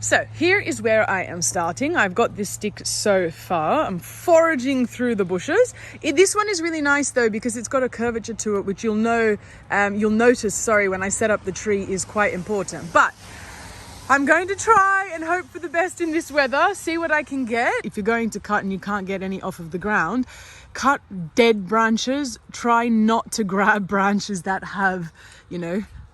So here is where I am starting. I've got this stick so far. I'm foraging through the bushes. This one is really nice though because it's got a curvature to it, which you'll notice, when I set up the tree is quite important. But I'm going to try and hope for the best in this weather, see what I can get. If you're going to cut and you can't get any off of the ground, cut dead branches. Try not to grab branches that have,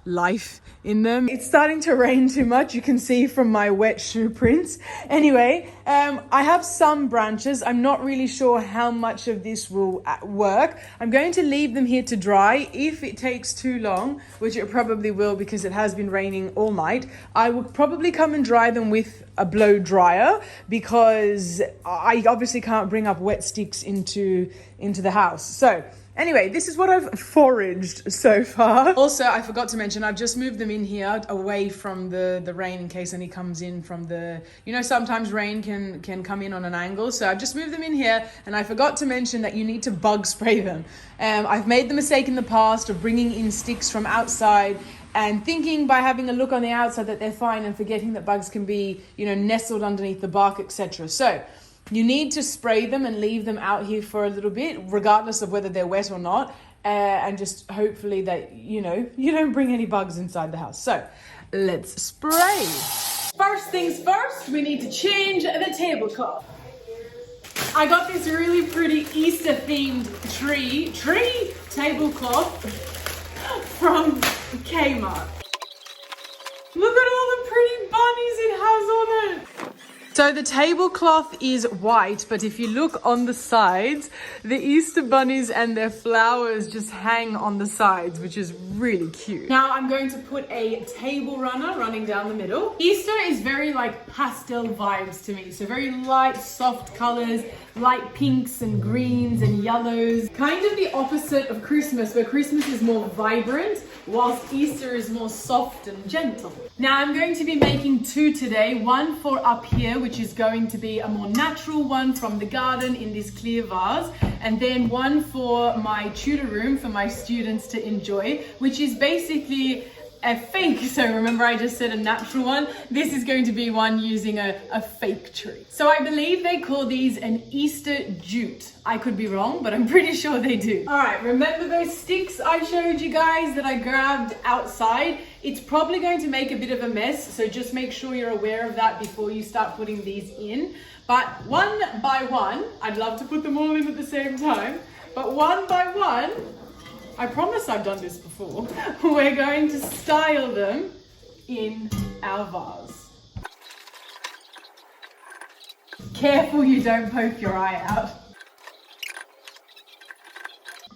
life in them. It's starting to rain too much. You can see from my wet shoe prints. Anyway, I have some branches. I'm not really sure how much of this will work. I'm going to leave them here to dry. If it takes too long, which it probably will because it has been raining all night, I will probably come and dry them with a blow dryer because I obviously can't bring up wet sticks into the house. So anyway, this is what I've foraged so far. Also, I forgot to mention, I've just moved them in here away from the rain in case any comes in from the, sometimes rain can come in on an angle. So I've just moved them in here, and I forgot to mention that you need to bug spray them. I've made the mistake in the past of bringing in sticks from outside and thinking by having a look on the outside that they're fine and forgetting that bugs can be, nestled underneath the bark, etc. So you need to spray them and leave them out here for a little bit, regardless of whether they're wet or not. And just hopefully that, you don't bring any bugs inside the house. So let's spray. First things first, we need to change the tablecloth. I got this really pretty Easter themed tree tablecloth from Kmart. Look at all the pretty bunnies it has on it. So the tablecloth is white, but if you look on the sides, the Easter bunnies and their flowers just hang on the sides, which is really cute. Now I'm going to put a table runner running down the middle. Easter is very like pastel vibes to me. So very light, soft colors, light pinks and greens and yellows. Kind of the opposite of Christmas, where Christmas is more vibrant, whilst Easter is more soft and gentle. Now I'm going to be making two today, one for up here, which is going to be a more natural one from the garden in this clear vase, and then one for my tutor room for my students to enjoy, which is basically a fake. So remember I just said a natural one? This is going to be one using a fake tree. So I believe they call these an Easter jute. I could be wrong, but I'm pretty sure they do. All right, remember those sticks I showed you guys that I grabbed outside? It's probably going to make a bit of a mess, so just make sure you're aware of that before you start putting these in. But one by one, I'd love to put them all in at the same time, but one by one, I promise I've done this before, we're going to style them in our vase. Careful you don't poke your eye out.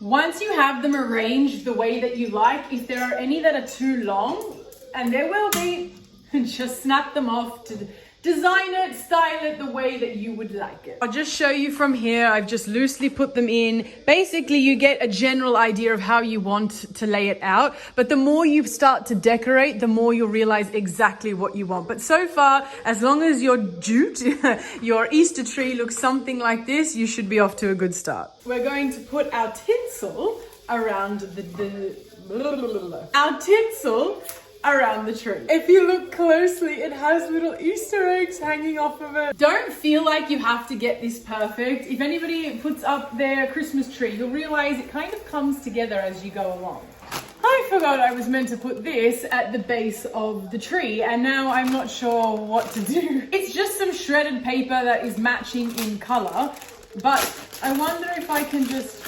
Once you have them arranged the way that you like, if there are any that are too long, and there will be, just snap them off to design it, style it the way that you would like it. I'll just show you from here. I've just loosely put them in. Basically, you get a general idea of how you want to lay it out. But the more you start to decorate, the more you'll realize exactly what you want. But so far, as long as your jute, your Easter tree looks something like this, you should be off to a good start. We're going to put our tinsel around around the tree. If you look closely, it has little Easter eggs hanging off of it. Don't feel like you have to get this perfect. If anybody puts up their Christmas tree, you'll realize it kind of comes together as you go along. I forgot I was meant to put this at the base of the tree, and now I'm not sure what to do. It's just some shredded paper that is matching in color, but I wonder if I can just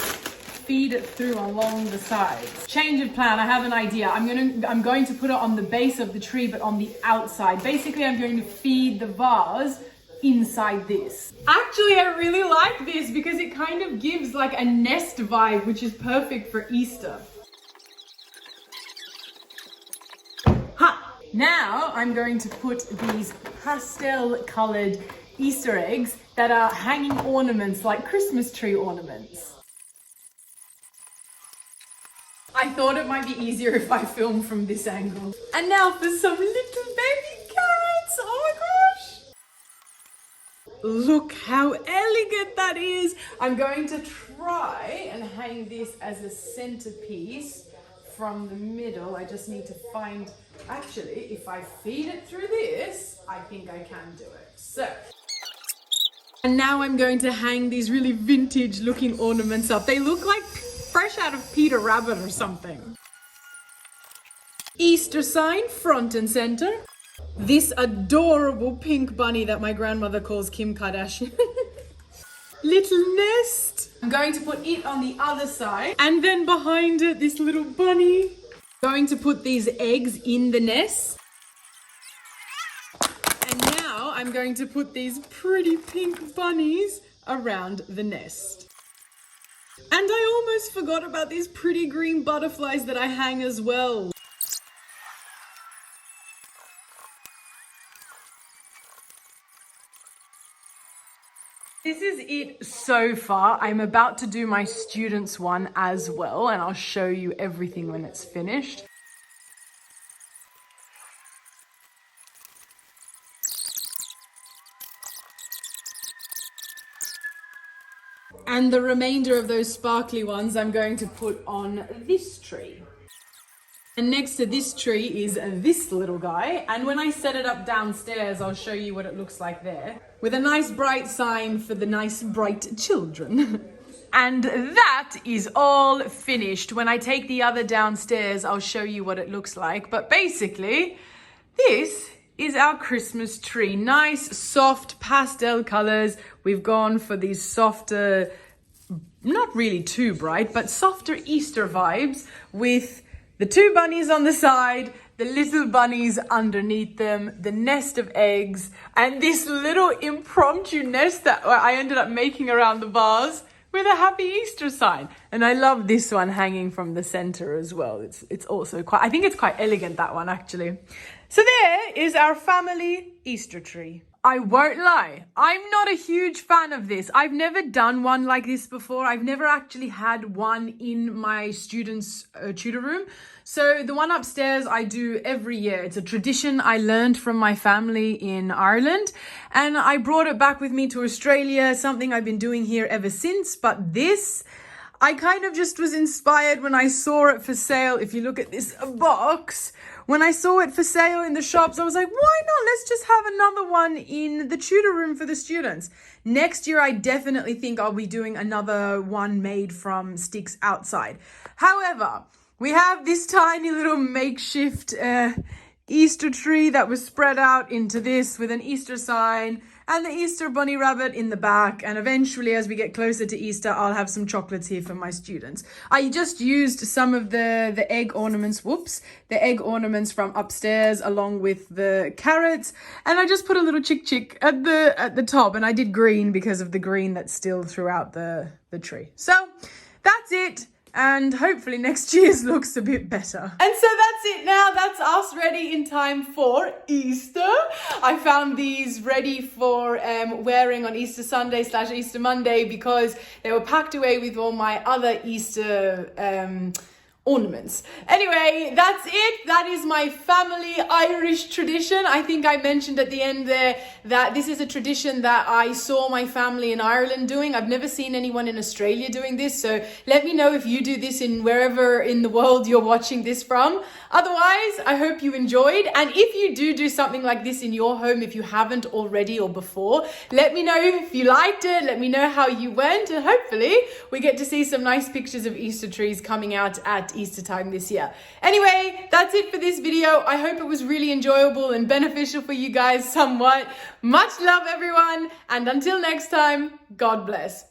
feed it through along the sides. Change of plan, I have an idea. I'm going to put it on the base of the tree, but on the outside. Basically, I'm going to feed the vase inside this. Actually, I really like this because it kind of gives like a nest vibe, which is perfect for Easter. Ha! Now I'm going to put these pastel colored Easter eggs that are hanging ornaments, like Christmas tree ornaments. I thought it might be easier if I film from this angle. And now for some little baby carrots. Oh my gosh. Look how elegant that is. I'm going to try and hang this as a centerpiece from the middle. I just need to find Actually, if I feed it through this, I think I can do it. So, and now I'm going to hang these really vintage looking ornaments up. They look like fresh out of Peter Rabbit or something. Easter sign front and center. This adorable pink bunny that my grandmother calls Kim Kardashian. Little nest. I'm going to put it on the other side. And then behind it, this little bunny. Going to put these eggs in the nest. And now I'm going to put these pretty pink bunnies around the nest. And I almost forgot about these pretty green butterflies that I hang as well. This is it so far. I'm about to do my students one as well, and I'll show you everything when it's finished. And the remainder of those sparkly ones I'm going to put on this tree. And next to this tree is this little guy. And when I set it up downstairs, I'll show you what it looks like there. With a nice bright sign for the nice bright children. And that is all finished. When I take the other downstairs, I'll show you what it looks like. But basically, this is our Christmas tree. Nice, soft pastel colors. We've gone for these softer, not really too bright, but softer Easter vibes with the two bunnies on the side, the little bunnies underneath them, the nest of eggs, and this little impromptu nest that I ended up making around the vase with a happy Easter sign. And I love this one hanging from the center as well. It's also quite, I think it's quite elegant, that one actually. So there is our family Easter tree. I won't lie, I'm not a huge fan of this. I've never done one like this before. I've never actually had one in my students' tutor room. So the one upstairs I do every year. It's a tradition I learned from my family in Ireland, and I brought it back with me to Australia, something I've been doing here ever since. But this, I kind of just was inspired when I saw it for sale. If you look at this box, when I saw it for sale in the shops, I was like, why not? Let's just have another one in the tutor room for the students. Next year, I definitely think I'll be doing another one made from sticks outside. However, we have this tiny little makeshift Easter tree that was spread out into this with an Easter sign and the Easter bunny rabbit in the back. And eventually, as we get closer to Easter, I'll have some chocolates here for my students. I just used some of the egg ornaments, the egg ornaments from upstairs along with the carrots. And I just put a little chick at the top, and I did green because of the green that's still throughout the tree. So that's it. And hopefully next year's looks a bit better. And so that's it now. That's us ready in time for Easter. I found these ready for wearing on Easter Sunday / Easter Monday because they were packed away with all my other Easter ornaments. Anyway, that's it. That is my family Irish tradition. I think I mentioned at the end there that this is a tradition that I saw my family in Ireland doing. I've never seen anyone in Australia doing this, so let me know if you do this in wherever in the world you're watching this from. Otherwise, I hope you enjoyed, and if you do something like this in your home, if you haven't already or before, let me know if you liked it. Let me know how you went, and hopefully we get to see some nice pictures of Easter trees coming out at Easter time this year. Anyway, that's it for this video. I hope it was really enjoyable and beneficial for you guys somewhat. Much love, everyone, and until next time, God bless.